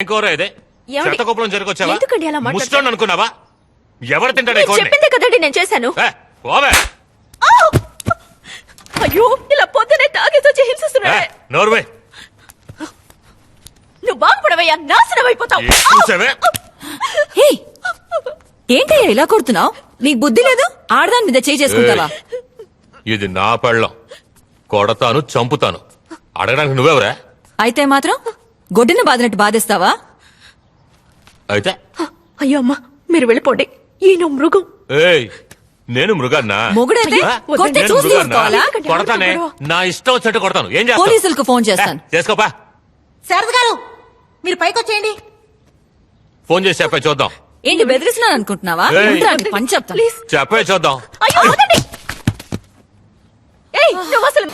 ఇంకోరా ఇదే ఏమండి? శతకోపం జరగొచ్చావా? ఎందుకండి అలా మాట్లాడతారు? ముష్టోడు అనుకున్నావా? ఎవరు తింటాడు మీరు చెప్పిందే కదండి నేను చేశాను. పోవే ఆ! అయ్యో ఇలా పొద్దునే తాగేసి వచ్చి హింసిస్తున్నాడే. నోర్వే నువ్వు బాగుపడవయ్యా, నాశనం అయిపోతావు. చూసావే ఏంటయ్యా ఇలా కొడుతున్నావు? నీకు బుద్ధి లేదు? ఆడదాని మీద చేయి చేసుకుంటావా? ఇది నా పెళ్ళం, కొడతాను చంపుతాను. అడగడానికి నువ్వెవరా? అయితే మాత్రం గొడ్డున బాదినట్టు బాధేస్తావా? అయితే అయ్యో అమ్మా, మీరు వెళ్ళిపోండి. ఈయన మృగం. ఏయ్ నేను మృగాన్నా? మొగుడైతే వద్దండి. కొట్టి నేను చూసి మృగాన్నా? తీసుకోవాలా? కొడతానే, నా ఇష్టం వచ్చినట్టు కొడతాను. ఏం చేస్తావు? పోలీసులకు ఫోన్ చేస్తాను. చేసుకోపా. శారద గారు మీరు పైకొచ్చేయండి. ఫోన్ చేసి చెప్పే చూద్దాం. ఏంటి బెదిరిస్తున్నాను అనుకుంటున్నావా? ఏయ్. ఉండురా, నీ పని చెప్తాను. ప్లీజ్. చెప్పే చూద్దాం. అయ్యో వద్దండి. ఏయ్ నువ్వు అసలు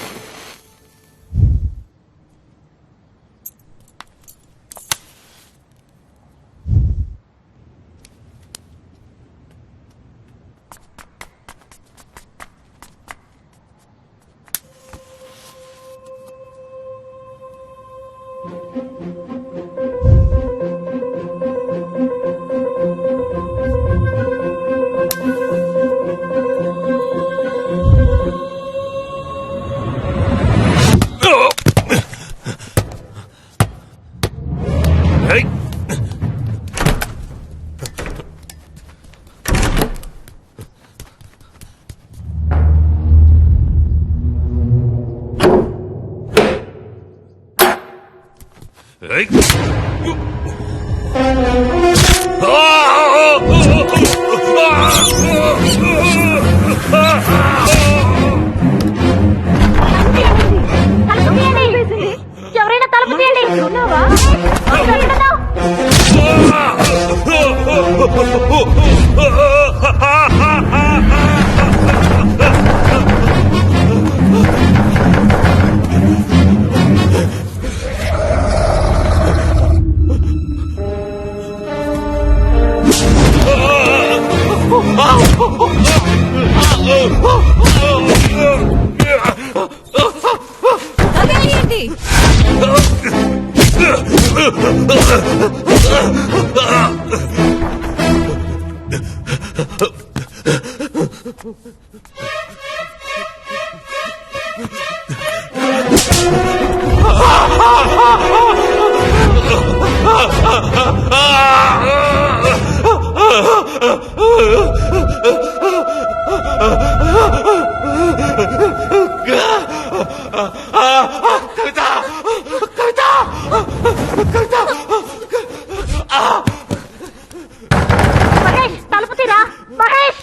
ఏయ్. ఏయ్. ఎవరైనా తలుపు తీయండి. ఉన్నావా? అదేంటి? మహేష్ తలుపు తీరా. మహేష్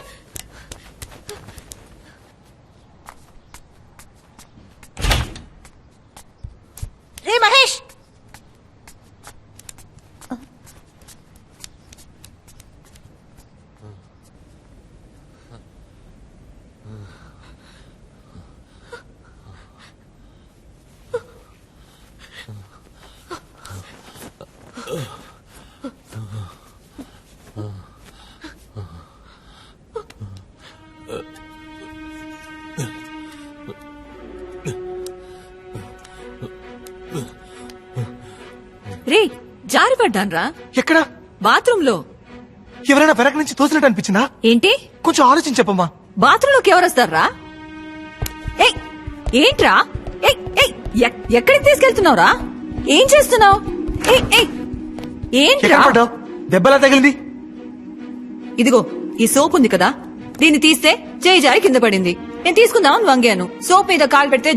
రే మహేష్, రే జారి పడ్డాన్రా ఎక్కడ? బాత్రూమ్ లో. ఎవరైనా వెనక నుంచి తోసినట్టు అనిపించిందా? ఏంటి కొంచెం ఆలోచించి చెప్పమ్మా. బాత్రూమ్ లోకి ఎవరొస్తారా? ఏయ్ ఏంట్రా? ఏయ్ ఏయ్ ఎక్కడికి తీసుకెళ్తున్నావురా? ఏం చేస్తున్నావు? ఏయ్ ఏయ్ ఎక్కడ ఏంట్రా? పడ్డావు? దెబ్బలా తగిలింది? ఇదిగో ఈ సోప్ ఉంది కదా, దీన్ని తీస్తే చేయి జారి కింద పడింది. నేను తీసుకుందామని వంగాను. సోప్ మీద కాలు పెడితే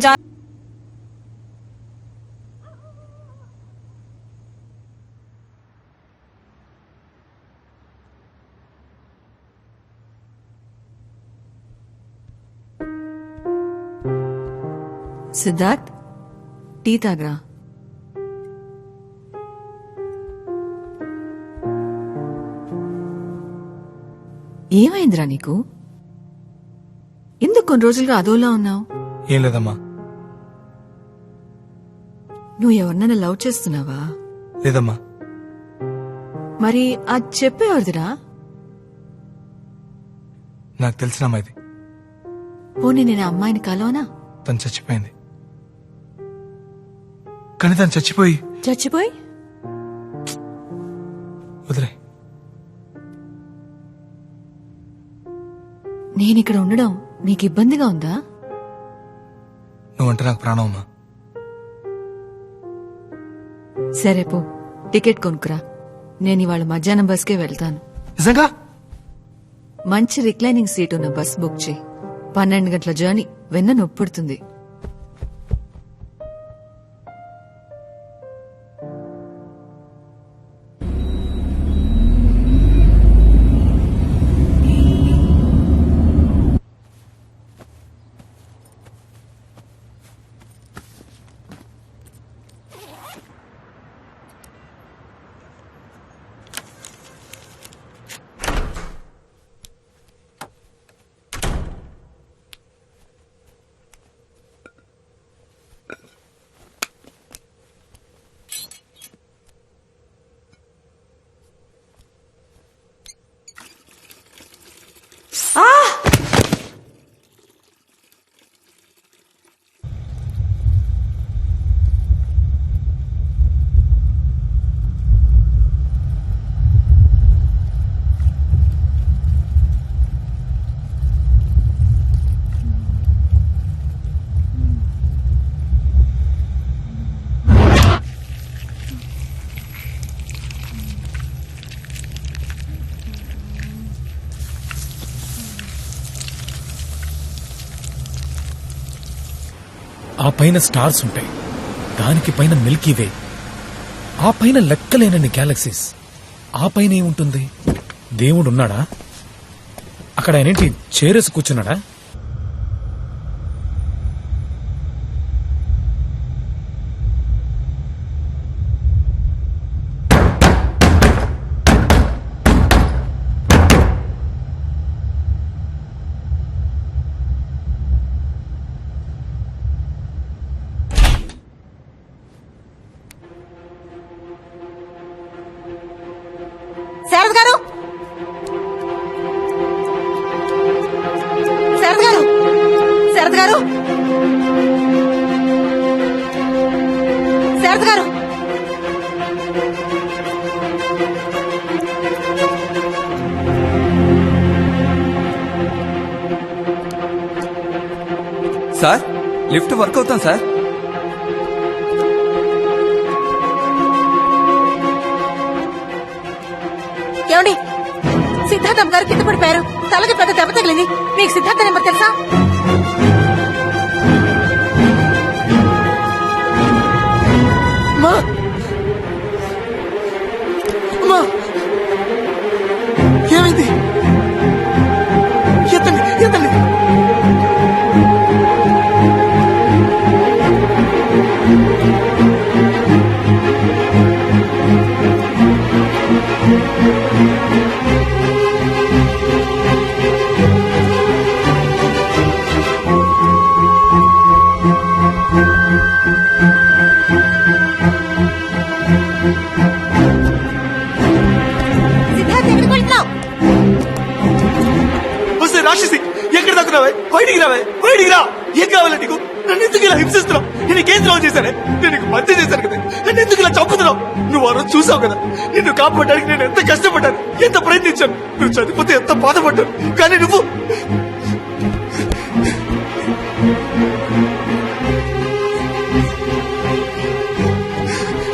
సిద్ధార్థ్ టీ తాగరా. ఏమైందిరా నీకు? ఎందుకు కొన్ని రోజులుగా అదోలా ఉన్నావు? ఏం లేదమ్మా. నువ్వు ఎవరినైనా లవ్ చేస్తున్నావా? లేదమ్మా. మరి అది చెప్పేవాడిదిరా? నాకు తెలిసిన అమ్మాయిది. పోనీ నేను ఆ అమ్మాయిని కలవనా? తను చచ్చిపోయింది. కానీ తను చచ్చిపోయి చచ్చిపోయి వదిలే. నేనిక్కడ ఉండడం నీకు ఇబ్బందిగా ఉందా? నువ్వంటే నాకు ప్రాణం అమ్మా. సరే పో, టికెట్ కొనుక్కురా. నేను ఇవాళ మధ్యాహ్నం బస్కే వెళ్తాను. నిజంగా? మంచి రిక్లైనింగ్ సీట్ ఉన్న బస్ బుక్ చేయి. 12 గంటల జర్నీ, వెన్న నొప్పుడుతుంది. ఆ పైన స్టార్స్ ఉంటాయి, దానికి పైన మిల్కీ వే, ఆ పైన లెక్కలేనన్ని గ్యాలక్సీస్, ఆ పైన ఏముంటుంది? దేవుడు ఉన్నాడా? అక్కడ ఆయనేంటి చేరేసి కూర్చున్నాడా? శారద గారు, శారద గారు, శారద గారు, శారద గారు. సార్, లిఫ్ట్ వర్క్ అవుతాం సార్. ఏమండి, సిద్ధార్థం గారు కింద పడిపోయారు. తలకి పెద్ద దెబ్బ తగిలింది. మీకు సిద్ధార్థ నెంబర్ తెలుసా? ఏమైంది? ఎత్తండి, ఎత్తండి. సిద్ధార్థ్ ఎక్కడికి వెళ్తున్నావు? వస్తే రాక్షసి, ఎక్కడ దాక్కున్నావే? బయటికి రావే, బయటికి రా. ఏం కావాలి నీకు? నన్ను ఎందుకు ఇలా హింసిస్తున్నావు? నేను నీకేం ద్రోహం చేశానే? నేను నీకు మంచి చేశాను కదా, నన్ను ఎందుకు ఇలా చంపుతున్నావు? నువ్వు ఆ రోజు చూసావు కదా, నిన్ను కాపాడడానికి నేను ఎంత కష్టపడ్డాను, ఎంత ప్రయత్నించాను. నువ్వు చనిపోతే ఎంత బాధపడ్డాను. కానీ నువ్వు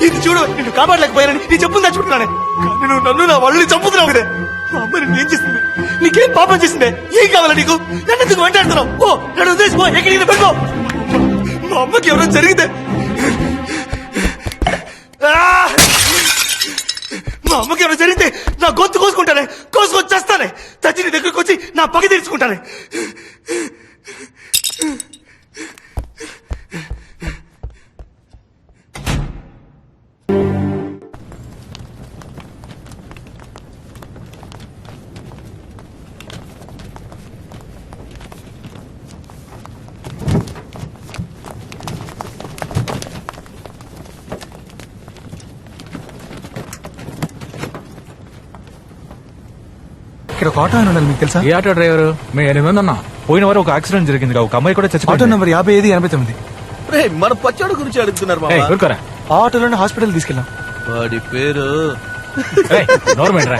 ఇది చూడు, నిన్ను కాపాడలేకపోయానని నీ చెప్పులు తెచ్చుకుంటున్నానే. కానీ నువ్వు నన్ను, నా వాళ్ళని చంపుతున్నావు కదే. మా అమ్మ నిన్ను ఏం చేసింది? నీకేం పాపం చేసిందే? ఏం కావాలా నీకు? నన్ను ఎందుకు వెంటాడుతున్నావు? ఓ, నన్ను వదిలేసి పో, ఎక్కడికి పెట్టుకో. మా అమ్మకి ఎవరైనా జరిగితే, మా అమ్మకి ఎవరైనా జరిగితే నా గొంతు కోసుకుంటానే, కోసుకొని చేస్తానే. చచ్చి నీ దగ్గరకు వచ్చి నా పగ తీర్చుకుంటానే. ఇక్కడ ఒక ఆటో ఆయన ఉండాలి, మీకు తెలుసా? ఏ ఆటో డ్రైవరు? మేము 8 మంది ఉన్నా. పోయిన వారు ఒక యాక్సిడెంట్ జరిగింది, ఒక అమ్మాయి కూడా ఆటో చచ్చిపోయింది. నంబర్ 5589. మన పచ్చడి గురించి అడుగుతున్నారు ఏయ్, మామ. ఊరుకోరా. ఆ ఆటోలోనే హాస్పిటల్ తీసుకెళ్ళాం. వాడి పేరు నోర్మేంట్రా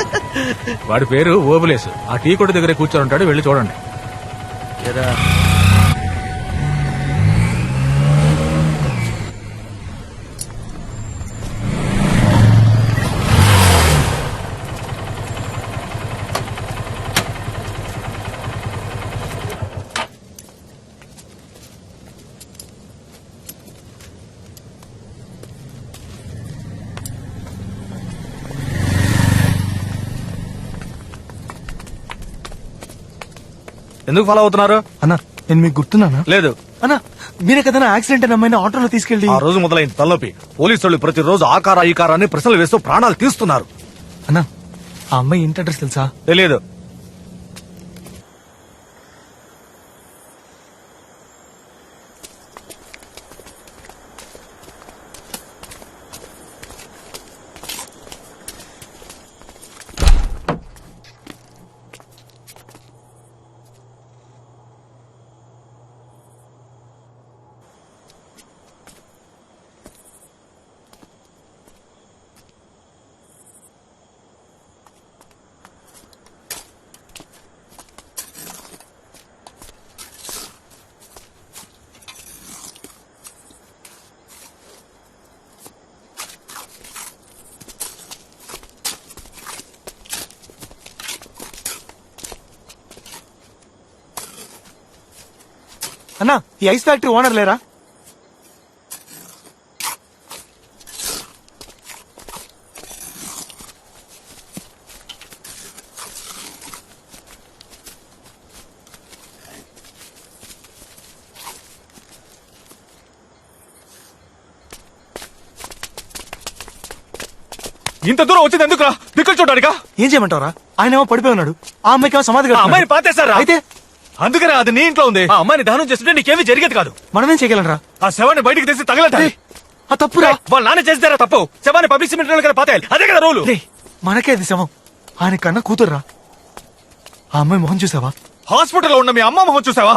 వాడి పేరు ఓబులేసు. ఆ టీ కొట్టు దగ్గర కూర్చొని ఉంటాడు, వెళ్ళి చూడండి. ఎందుకు ఫాలో అవుతున్నారు అన్నా నేను మీకు గుర్తున్నానా? లేదు అన్నా మీరే కదా యాక్సిడెంట్ అయిన అమ్మాయిని ఆటోలో తీసుకెళ్ళి ఆ రోజు మొదలైంది తలనొప్పి. పోలీసు వాళ్ళు ప్రతిరోజు ఆకార ఈ కారా అని ప్రశ్నలు వేస్తూ ప్రాణాలు తీస్తున్నారు. అన్నా ఆ అమ్మాయి ఇంటి అడ్రస్ తెలుసా? తెలియదు. అన్నా ఈ ఐస్ ఫ్యాక్టరీ ఓనర్ లేరా? ఇంత దూరం వచ్చింది ఎందుకురా? దిక్కులు చూడడానికా? ఏం చేయమంటారా? ఆయన ఏమో పడిపోయి ఉన్నాడు, ఆ అమ్మాయికి ఏమో సమాధి ఆ కడుతున్నాడు. అమ్మాయిని పాతేశారా? అయితే అందుకనే అది నీ ఇంట్లో ఉంది. ఆ అమ్మాయిని దహనం చేస్తుంటే నీకేమీ జరిగేది కాదు. మనమేం చేయగలరా? ఆ శవాన్ని బయటికి తీసి తగలటాలి. ఆ తప్పురా. వాళ్ళ నాన్న చేస్తారా తప్పు? శవాన్ని పబ్లిక్ సిమెంట్ కదా పాతేయాలి. అదే కదా రూలు. రే మనకే అది శవం, ఆయన కన్నా కూతుర్రా. ఆ అమ్మాయి మొహం చూసావా? హాస్పిటల్లో ఉన్న మీ అమ్మ మొహం చూసావా?